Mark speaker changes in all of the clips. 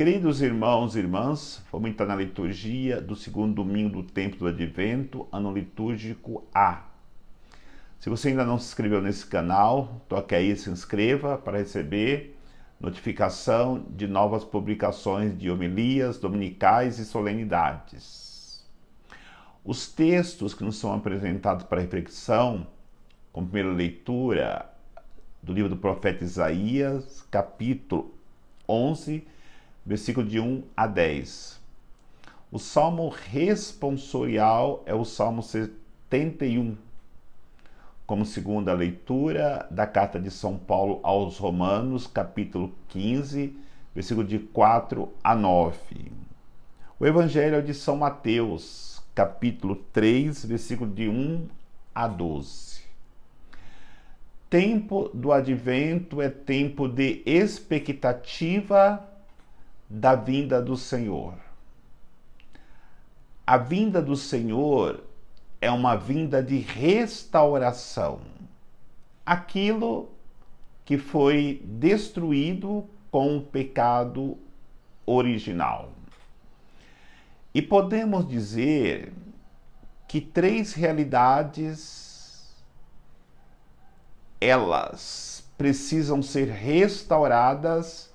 Speaker 1: Queridos irmãos e irmãs, vamos entrar na liturgia do segundo domingo do tempo do Advento, ano litúrgico A. Se você ainda não se inscreveu nesse canal, toque aí e se inscreva para receber notificação de novas publicações de homilias, dominicais e solenidades. Os textos que nos são apresentados para reflexão, como primeira leitura do livro do profeta Isaías, capítulo 11, versículo de 1 a 10. O salmo responsorial é o salmo 71, como segunda leitura da carta de São Paulo aos Romanos, capítulo 15, versículo de 4 a 9. O evangelho é de São Mateus, capítulo 3, versículo de 1 a 12. Tempo do advento é tempo de expectativa da vinda do Senhor. A vinda do Senhor é uma vinda de restauração. Aquilo que foi destruído com o pecado original. E podemos dizer que três realidades, elas precisam ser restauradas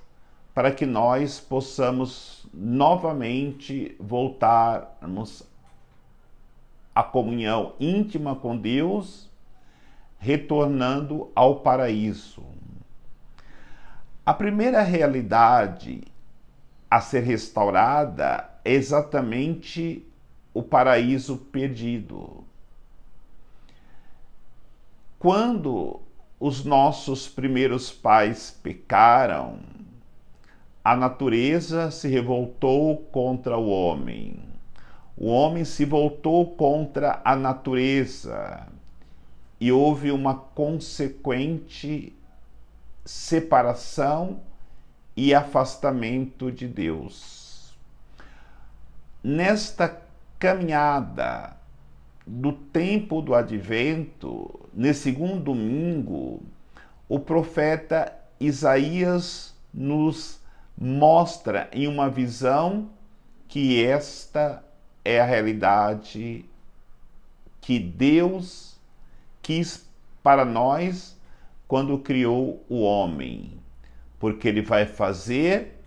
Speaker 1: para que nós possamos novamente voltarmos à comunhão íntima com Deus, retornando ao paraíso. A primeira realidade a ser restaurada é exatamente o paraíso perdido. Quando os nossos primeiros pais pecaram, a natureza se revoltou contra o homem. O homem se voltou contra a natureza e houve uma consequente separação e afastamento de Deus. Nesta caminhada do tempo do advento, nesse segundo domingo, o profeta Isaías nos mostra em uma visão que esta é a realidade que Deus quis para nós quando criou o homem, porque ele vai fazer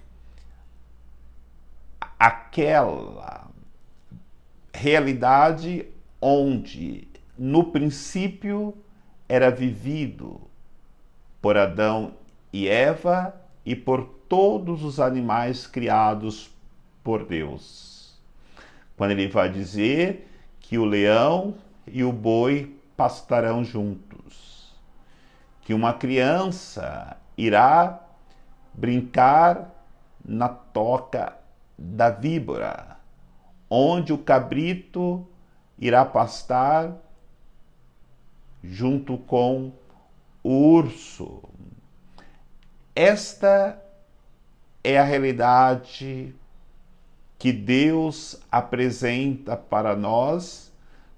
Speaker 1: aquela realidade onde no princípio era vivido por Adão e Eva e por todos os animais criados por Deus. Quando ele vai dizer que o leão e o boi pastarão juntos, que uma criança irá brincar na toca da víbora, onde o cabrito irá pastar junto com o urso. Esta é a realidade que Deus apresenta para nós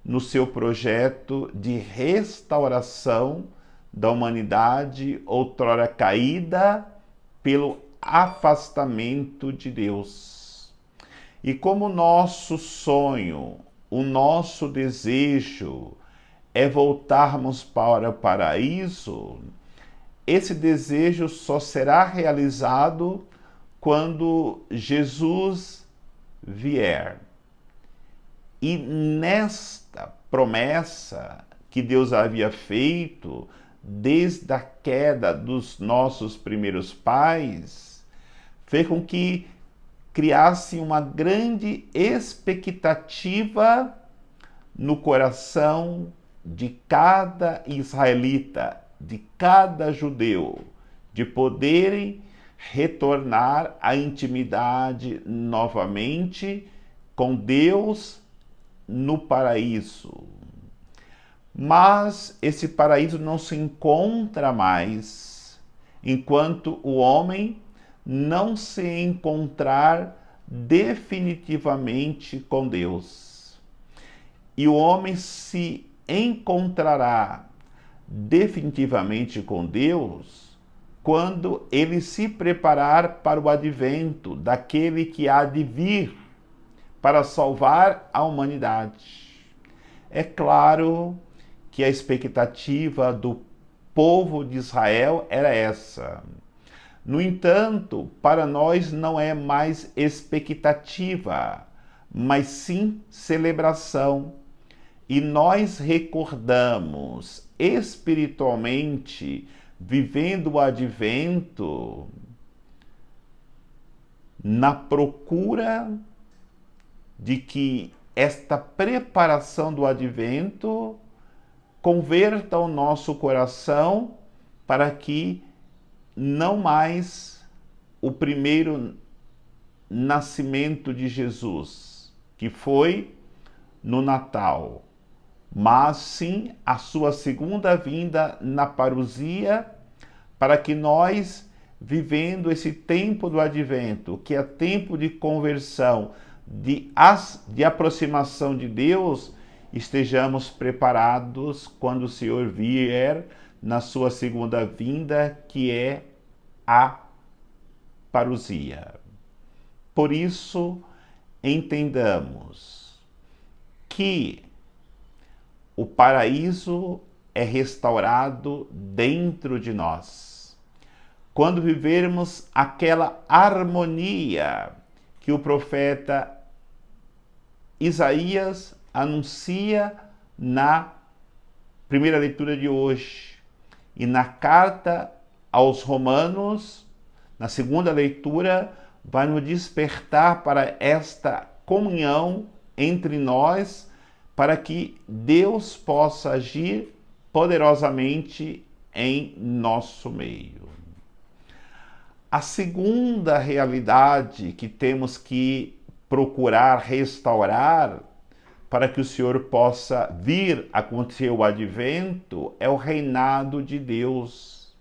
Speaker 1: no seu projeto de restauração da humanidade outrora caída pelo afastamento de Deus. E como o nosso sonho, o nosso desejo é voltarmos para o paraíso, esse desejo só será realizado quando Jesus vier. E nesta promessa que Deus havia feito desde a queda dos nossos primeiros pais, fez com que criasse uma grande expectativa no coração de cada israelita, de cada judeu, de poderem retornar à intimidade novamente com Deus no paraíso. Mas esse paraíso não se encontra mais enquanto o homem não se encontrar definitivamente com Deus. E o homem se encontrará definitivamente com Deus quando ele se preparar para o advento daquele que há de vir para salvar a humanidade. É claro que a expectativa do povo de Israel era essa. No entanto, para nós não é mais expectativa, mas sim celebração. E nós recordamos espiritualmente, vivendo o advento, na procura de que esta preparação do advento converta o nosso coração para que não mais o primeiro nascimento de Jesus, que foi no Natal, mas sim a sua segunda vinda na parousia, para que nós, vivendo esse tempo do advento, que é tempo de conversão, de aproximação de Deus, estejamos preparados quando o Senhor vier na sua segunda vinda, que é a parousia. Por isso, entendamos que o paraíso é restaurado dentro de nós. Quando vivermos aquela harmonia que o profeta Isaías anuncia na primeira leitura de hoje. E na carta aos Romanos, na segunda leitura, vai nos despertar para esta comunhão entre nós, para que Deus possa agir poderosamente em nosso meio. A segunda realidade que temos que procurar restaurar para que o Senhor possa vir acontecer o advento é o reinado de Deus.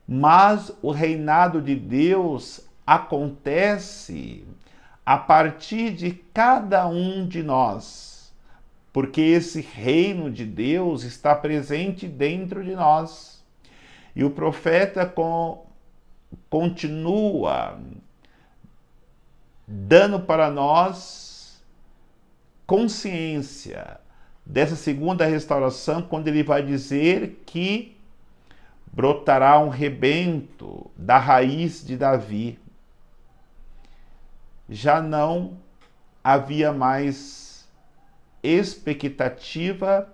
Speaker 1: Mas o reinado de Deus acontece a partir de cada um de nós, porque esse reino de Deus está presente dentro de nós. E o profeta continua dando para nós consciência dessa segunda restauração, quando ele vai dizer que brotará um rebento da raiz de Davi. Já não havia mais expectativa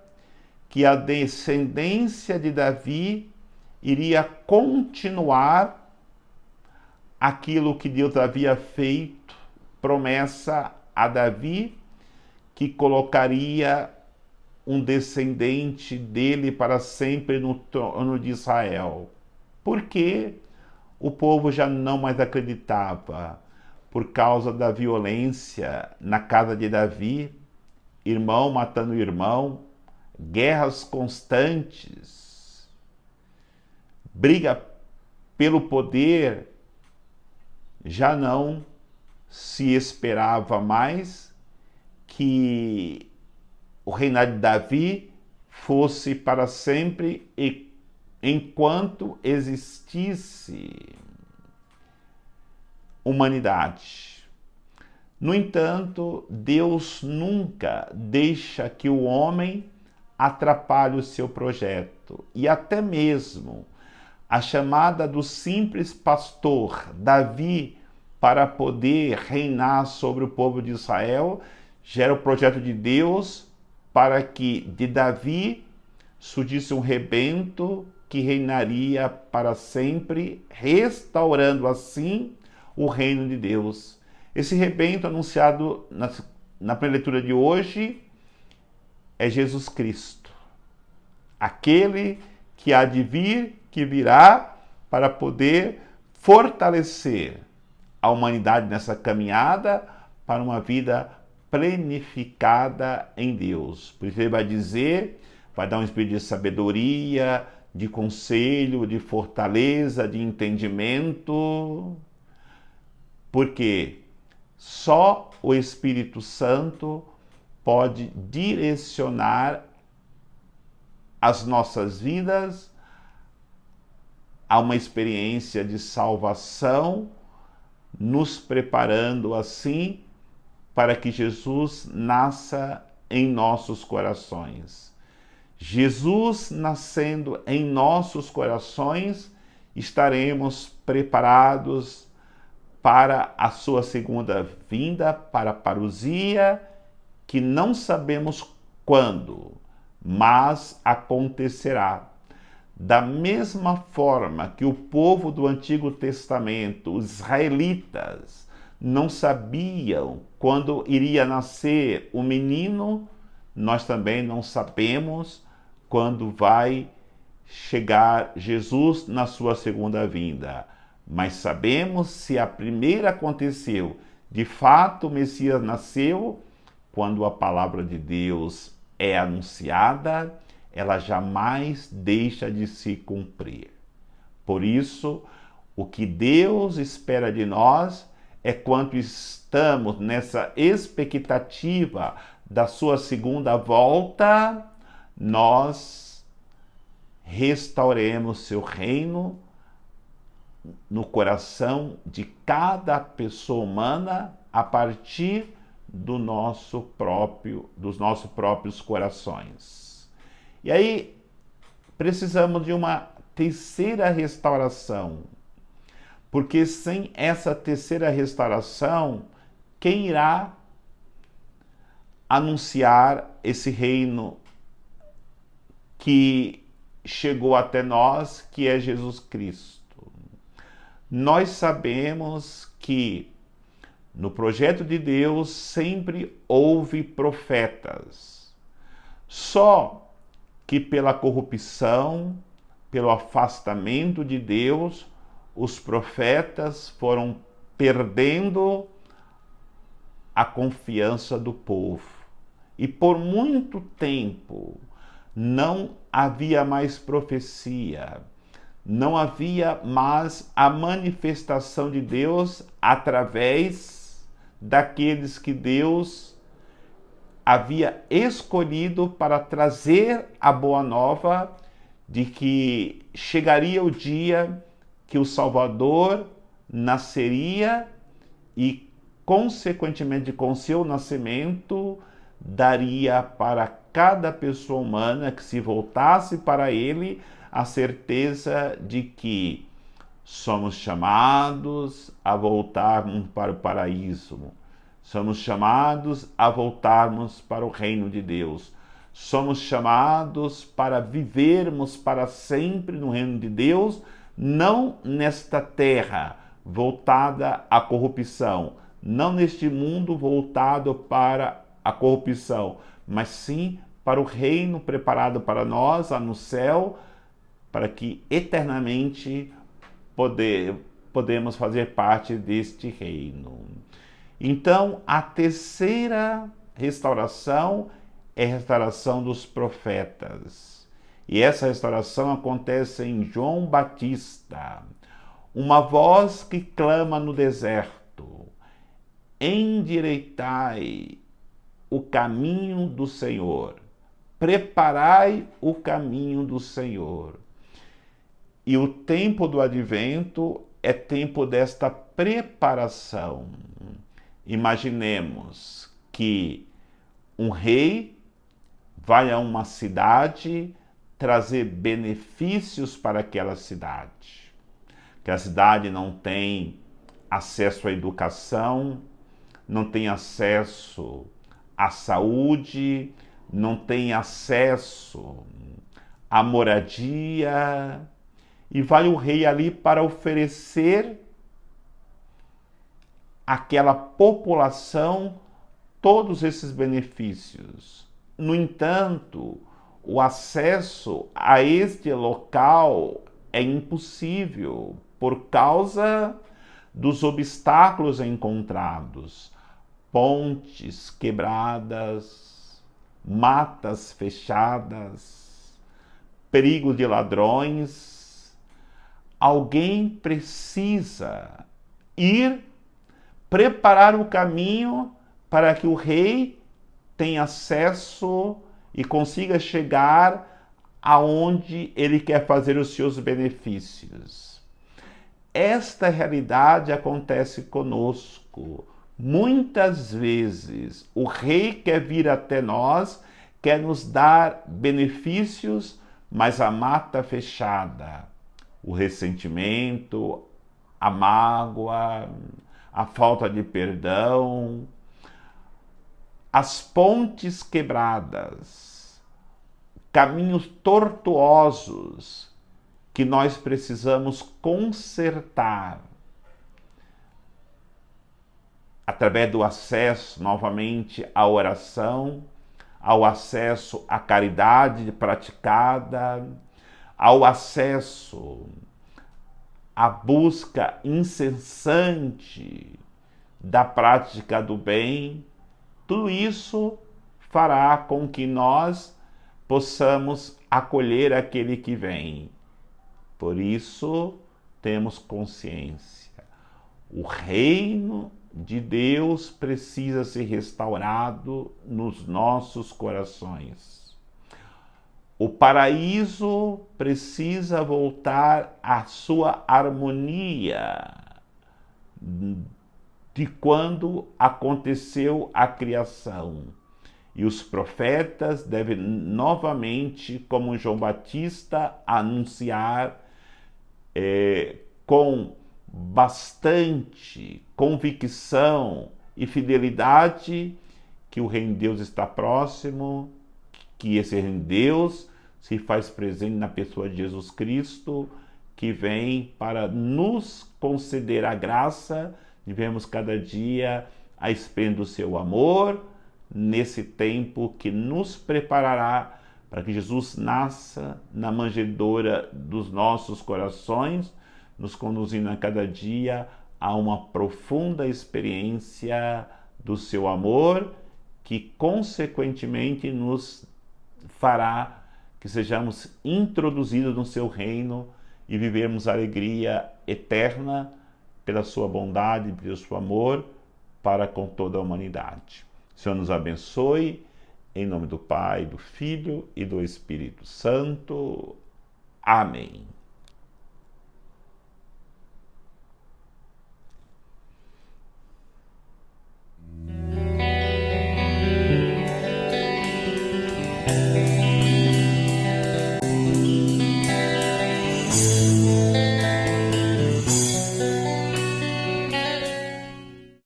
Speaker 1: que a descendência de Davi iria continuar aquilo que Deus havia feito, promessa a Davi, que colocaria um descendente dele para sempre no trono de Israel. Porque o povo já não mais acreditava, por causa da violência na casa de Davi, irmão matando irmão, guerras constantes, briga pelo poder. Já não se esperava mais que o reinado de Davi fosse para sempre e enquanto existisse humanidade. No entanto, Deus nunca deixa que o homem atrapalhe o seu projeto. E até mesmo a chamada do simples pastor Davi para poder reinar sobre o povo de Israel gera o projeto de Deus para que de Davi surgisse um rebento que reinaria para sempre, restaurando assim o reino de Deus. Esse rebento anunciado na primeira leitura de hoje é Jesus Cristo, aquele que há de vir, que virá para poder fortalecer a humanidade nessa caminhada para uma vida planificada em Deus. Por isso ele vai dizer, vai dar um espírito de sabedoria, de conselho, de fortaleza, de entendimento, porque só o Espírito Santo pode direcionar as nossas vidas a uma experiência de salvação, nos preparando assim para que Jesus nasça em nossos corações. Jesus nascendo em nossos corações, estaremos preparados para a sua segunda vinda, para a parousia, que não sabemos quando, mas acontecerá. Da mesma forma que o povo do Antigo Testamento, os israelitas, não sabiam quando iria nascer o menino, nós também não sabemos quando vai chegar Jesus na sua segunda vinda. Mas sabemos se a primeira aconteceu, de fato o Messias nasceu, quando a palavra de Deus é anunciada, ela jamais deixa de se cumprir. Por isso, o que Deus espera de nós é quando estamos nessa expectativa da sua segunda volta, nós restauremos seu reino no coração de cada pessoa humana a partir dos nossos próprios corações. E aí, precisamos de uma terceira restauração, porque sem essa terceira restauração, quem irá anunciar esse reino que chegou até nós, que é Jesus Cristo? Nós sabemos que no projeto de Deus sempre houve profetas, só que pela corrupção, pelo afastamento de Deus, os profetas foram perdendo a confiança do povo. E por muito tempo não havia mais profecia, não havia mais a manifestação de Deus através daqueles que Deus havia escolhido para trazer a boa nova de que chegaria o dia que o Salvador nasceria e, consequentemente, com seu nascimento, daria para cada pessoa humana que se voltasse para ele a certeza de que somos chamados a voltarmos para o paraíso. Somos chamados a voltarmos para o reino de Deus. Somos chamados para vivermos para sempre no reino de Deus, não nesta terra voltada à corrupção, não neste mundo voltado para a corrupção, mas sim para o reino preparado para nós lá no céu, para que eternamente podemos fazer parte deste reino. Então, a terceira restauração é a restauração dos profetas. E essa restauração acontece em João Batista, uma voz que clama no deserto: endireitai o caminho do Senhor, preparai o caminho do Senhor. E o tempo do advento é tempo desta preparação. Imaginemos que um rei vai a uma cidade trazer benefícios para aquela cidade. Que a cidade não tem acesso à educação, não tem acesso à saúde, não tem acesso à moradia, e vai o rei ali para oferecer àquela população todos esses benefícios. No entanto, o acesso a este local é impossível por causa dos obstáculos encontrados, pontes quebradas, matas fechadas, perigo de ladrões. Alguém precisa ir preparar o caminho para que o rei tenha acesso e consiga chegar aonde ele quer fazer os seus benefícios. Esta realidade acontece conosco. Muitas vezes o rei quer vir até nós, quer nos dar benefícios, mas a mata fechada, o ressentimento, a mágoa, a falta de perdão, as pontes quebradas, caminhos tortuosos que nós precisamos consertar através do acesso novamente à oração, ao acesso à caridade praticada, ao acesso à busca incessante da prática do bem. Tudo isso fará com que nós possamos acolher aquele que vem. Por isso, temos consciência. O reino de Deus precisa ser restaurado nos nossos corações. O paraíso precisa voltar à sua harmonia de quando aconteceu a criação. E os profetas devem novamente, como João Batista, anunciar com bastante convicção e fidelidade que o reino de Deus está próximo, que esse reino de Deus se faz presente na pessoa de Jesus Cristo, que vem para nos conceder a graça de vermos cada dia a experiência do seu amor, nesse tempo que nos preparará para que Jesus nasça na manjedoura dos nossos corações, nos conduzindo a cada dia a uma profunda experiência do seu amor, que consequentemente nos fará que sejamos introduzidos no seu reino e vivermos a alegria eterna pela sua bondade, pelo seu amor para com toda a humanidade. O Senhor nos abençoe, em nome do Pai, do Filho e do Espírito Santo. Amém.